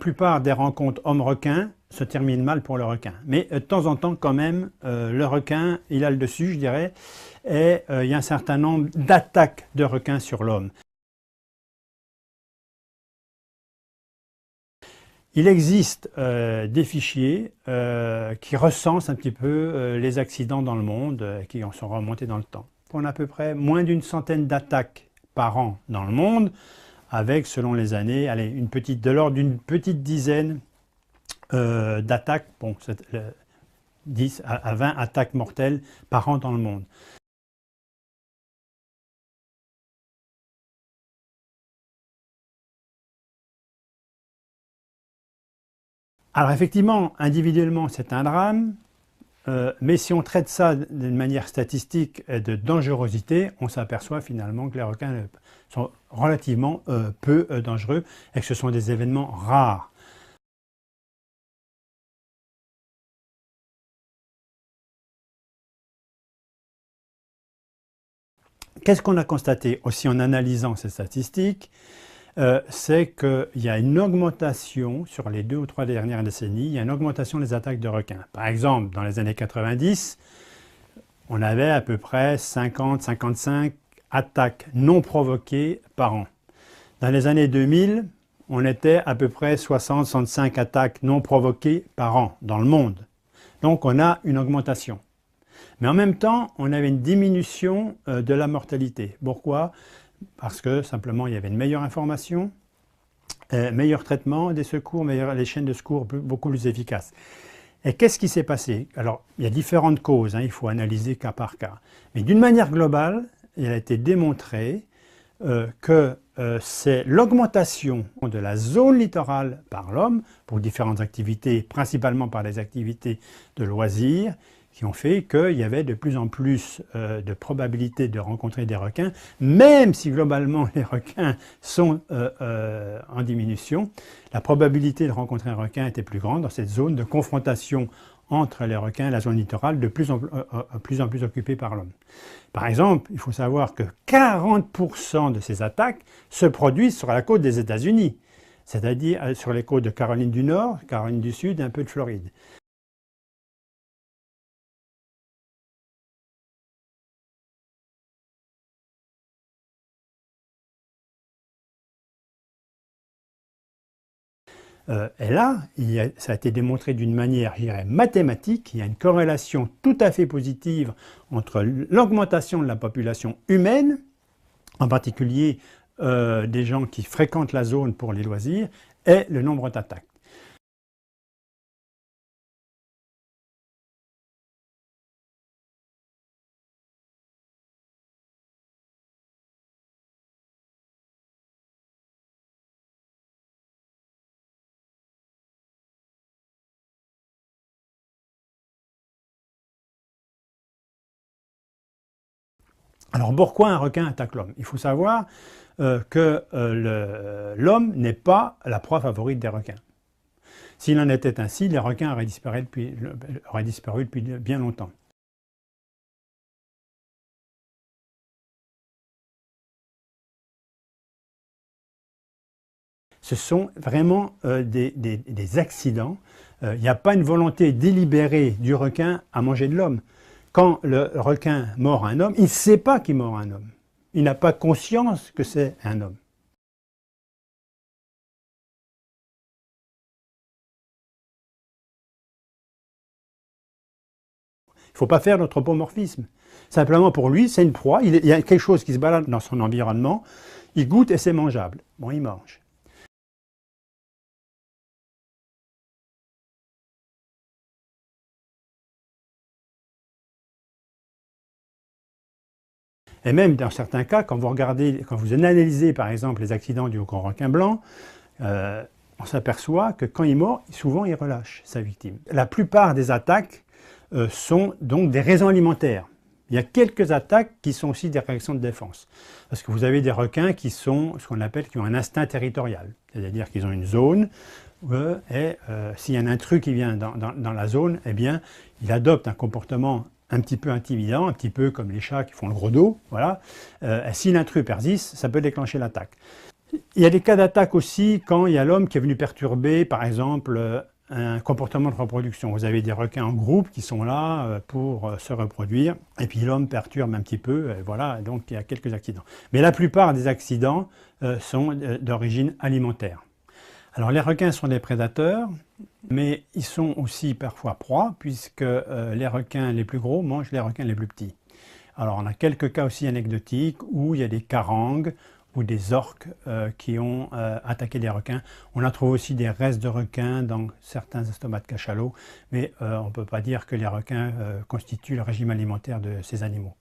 plupart des rencontres homme-requin se terminent mal pour le requin. Mais de temps en temps, quand même, le requin, il a le dessus, je dirais, et il y a un certain nombre d'attaques de requins sur l'homme. Il existe des fichiers qui recensent un petit peu les accidents dans le monde, qui en sont remontés dans le temps. On a à peu près moins d'une centaine d'attaques par an dans le monde, avec, selon les années, allez, de l'ordre d'une petite dizaine d'attaques, bon, 10 à 20 attaques mortelles par an dans le monde. Alors effectivement, individuellement, c'est un drame, mais si on traite ça d'une manière statistique et de dangerosité, on s'aperçoit finalement que les requins sont relativement peu dangereux et que ce sont des événements rares. Qu'est-ce qu'on a constaté aussi en analysant ces statistiques? C'est qu'il y a une augmentation sur les 2 ou 3 dernières décennies, il y a une augmentation des attaques de requins. Par exemple, dans les années 90, on avait à peu près 50-55 attaques non provoquées par an. Dans les années 2000, on était à peu près 60-65 attaques non provoquées par an dans le monde. Donc on a une augmentation. Mais en même temps, on avait une diminution de la mortalité. Pourquoi? Parce que simplement il y avait une meilleure information, meilleur traitement des secours, les chaînes de secours beaucoup plus efficaces. Et qu'est-ce qui s'est passé? Alors, il y a différentes causes, hein, il faut analyser cas par cas. Mais d'une manière globale, il a été démontré que c'est l'augmentation de la zone littorale par l'homme, pour différentes activités, principalement par les activités de loisirs, qui ont fait qu'il y avait de plus en plus de probabilité de rencontrer des requins, même si globalement les requins sont en diminution, la probabilité de rencontrer un requin était plus grande dans cette zone de confrontation entre les requins et la zone littorale de plus en plus occupée par l'homme. Par exemple, il faut savoir que 40% de ces attaques se produisent sur la côte des États-Unis, c'est-à-dire sur les côtes de Caroline du Nord, Caroline du Sud et un peu de Floride. Et là, ça a été démontré d'une manière, je dirais, mathématique. Il y a une corrélation tout à fait positive entre l'augmentation de la population humaine, en particulier des gens qui fréquentent la zone pour les loisirs, et le nombre d'attaques. Alors pourquoi un requin attaque l'homme? Il faut savoir que l'homme n'est pas la proie favorite des requins. S'il en était ainsi, les requins auraient disparu depuis bien longtemps. Ce sont vraiment des accidents. Il n'y a pas une volonté délibérée du requin à manger de l'homme. Quand le requin mord un homme, il ne sait pas qu'il mord un homme. Il n'a pas conscience que c'est un homme. Il ne faut pas faire d'anthropomorphisme. Simplement pour lui, c'est une proie. Il y a quelque chose qui se balade dans son environnement. Il goûte et c'est mangeable. Bon, il mange. Et même dans certains cas, quand vous analysez par exemple les accidents dus au grand requin blanc, on s'aperçoit que quand il mord, souvent il relâche sa victime. La plupart des attaques sont donc des raisons alimentaires. Il y a quelques attaques qui sont aussi des réactions de défense. Parce que vous avez des requins qui sont ce qu'on appelle, qui ont un instinct territorial. C'est-à-dire qu'ils ont une zone et s'il y a un intrus qui vient dans la zone, eh bien, il adopte un comportement un petit peu intimidant, un petit peu comme les chats qui font le gros dos. Voilà. Si l'intrus persiste, ça peut déclencher l'attaque. Il y a des cas d'attaque aussi quand il y a l'homme qui est venu perturber, par exemple, un comportement de reproduction. Vous avez des requins en groupe qui sont là pour se reproduire, et puis l'homme perturbe un petit peu, voilà, donc il y a quelques accidents. Mais la plupart des accidents sont d'origine alimentaire. Alors les requins sont des prédateurs, mais ils sont aussi parfois proies, puisque les requins les plus gros mangent les requins les plus petits. Alors on a quelques cas aussi anecdotiques où il y a des carangues ou des orques qui ont attaqué des requins. On a trouvé aussi des restes de requins dans certains estomacs de cachalots, mais on ne peut pas dire que les requins constituent le régime alimentaire de ces animaux.